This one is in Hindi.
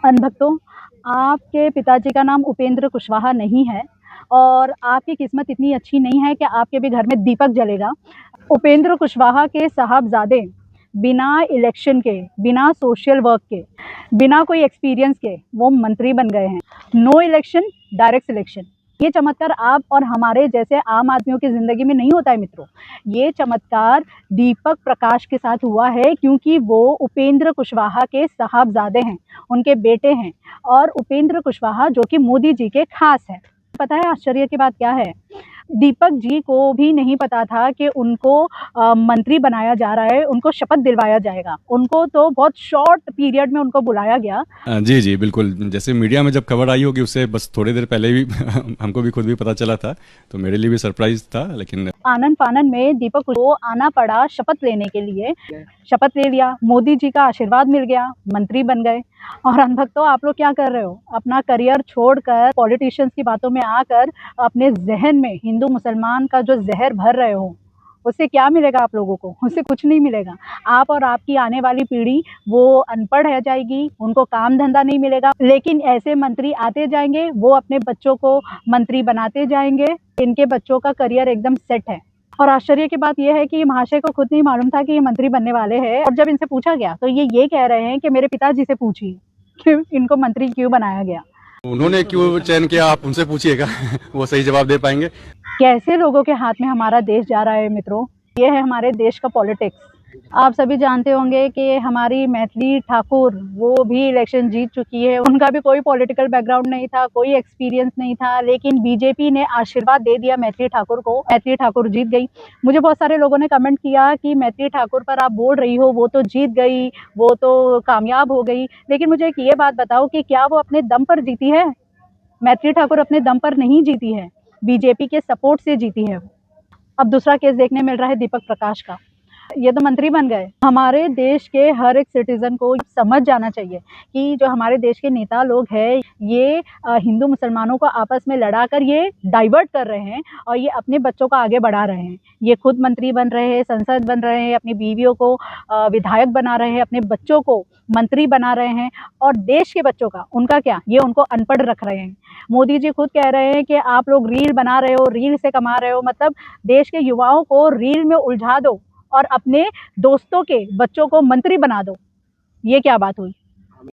अनभक्तों, आपके पिताजी का नाम उपेंद्र कुशवाहा नहीं है और आपकी किस्मत इतनी अच्छी नहीं है कि आपके भी घर में दीपक जलेगा। उपेंद्र कुशवाहा के साहबजादे बिना इलेक्शन के, बिना सोशल वर्क के, बिना कोई एक्सपीरियंस के वो मंत्री बन गए हैं। No election, direct selection. ये चमत्कार आप और हमारे जैसे आम आदमियों की ज़िंदगी में नहीं होता है मित्रों। ये चमत्कार दीपक प्रकाश के साथ हुआ है क्योंकि वो उपेंद्र कुशवाहा के साहबजादे हैं, उनके बेटे हैं और उपेंद्र कुशवाहा जो कि मोदी जी के खास हैं। पता है आश्चर्य की बात क्या है? दीपक जी को भी नहीं पता था कि उनको मंत्री बनाया जा रहा है, उनको शपथ दिलवाया जाएगा। उनको तो बहुत शॉर्ट पीरियड में उनको बुलाया गया। जी, जी, बिल्कुल। जैसे मीडिया में जब खबर आई होगी उससे बस थोड़ी देर पहले भी हमको भी खुद भी पता चला था, तो मेरे लिए भी सरप्राइज़ था लेकिन आनन-फानन में दीपक को आना पड़ा शपथ लेने के लिए। शपथ ले लिया, मोदी जी का आशीर्वाद मिल गया, मंत्री बन गए। और अनभक्तों, आप लोग क्या कर रहे हो? अपना करियर छोड़कर पॉलिटिशियंस की बातों में आकर अपने ज़हन में हिंदू-मुसलमान का जो ज़हर भर रहे हो, उससे क्या मिलेगा आप लोगों को? उससे कुछ नहीं मिलेगा। आप और आपकी आने वाली पीढ़ी वो अनपढ़ रह जाएगी, उनको काम-धंधा नहीं मिलेगा। लेकिन ऐसे मंत्री आते जाएँगे, वो अपने बच्चों को मंत्री बनाते जाएँगे। इनके बच्चों का करियर एकदम सेट है। और आश्चर्य की बात ये है कि महाशय को खुद नहीं मालूम था कि ये मंत्री बनने वाले हैं और जब इनसे पूछा गया तो ये कह रहे हैं कि मेरे पिताजी से पूछिए कि इनको मंत्री क्यों बनाया गया। उन्होंने क्यों चयन किया आप उनसे पूछिएगा वो सही जवाब दे पाएँगे। कैसे लोगों के हाथ में हमारा देश जा रहा है मित्रों, ये है हमारे देश का पॉलिटिक्स। आप सभी जानते होंगे कि हमारी मैथिली ठाकुर वो भी इलेक्शन जीत चुकी है। उनका भी कोई पॉलिटिकल बैकग्राउंड नहीं था, कोई एक्सपीरियंस नहीं था, लेकिन बीजेपी ने आशीर्वाद दे दिया मैथिली ठाकुर को। मैथिली ठाकुर जीत गई। मुझे बहुत सारे लोगों ने कमेंट किया कि मैथिली ठाकुर पर आप बोल रही हो, वो तो जीत गई, वो तो कामयाब हो गई। लेकिन मुझे एक ये बात बताओ कि क्या वो अपने दम पर जीती है? मैथिली ठाकुर अपने दम पर नहीं जीती है, बीजेपी के सपोर्ट से जीती है। अब दूसरा केस देखने मिल रहा है दीपक प्रकाश का। ये तो मंत्री बन गए। हमारे देश के हर एक सिटीजन को समझ जाना चाहिए कि जो हमारे देश के नेता लोग हैं, ये हिंदू मुसलमानों को आपस में लड़ाकर ये डाइवर्ट कर रहे हैं और ये अपने बच्चों को आगे बढ़ा रहे हैं। ये खुद मंत्री बन रहे हैं, संसद बन रहे हैं, अपनी बीवियों को विधायक बना रहे हैं, अपने बच्चों को मंत्री बना रहे हैं और देश के बच्चों का उनका क्या? ये उनको अनपढ़ रख रहे हैं। मोदी जी खुद कह रहे हैं कि आप लोग रील बना रहे हो, रील से कमा रहे हो, मतलब देश के युवाओं को रील में उलझा दो और अपने दोस्तों के बच्चों को मंत्री बना दो। ये क्या बात हुई?